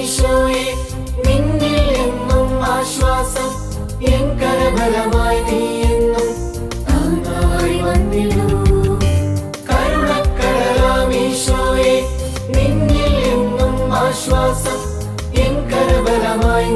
ഈശോയെ നിന്നിൽ എന്നും ആശ്വാസം എൻ കരബലമായി നീ എന്നും താങ്ങായി വന്നിടൂ കരുണക്കടലാം ഈശോയെ നിന്നിൽ എന്നും ആശ്വാസം എൻ കരബലമായി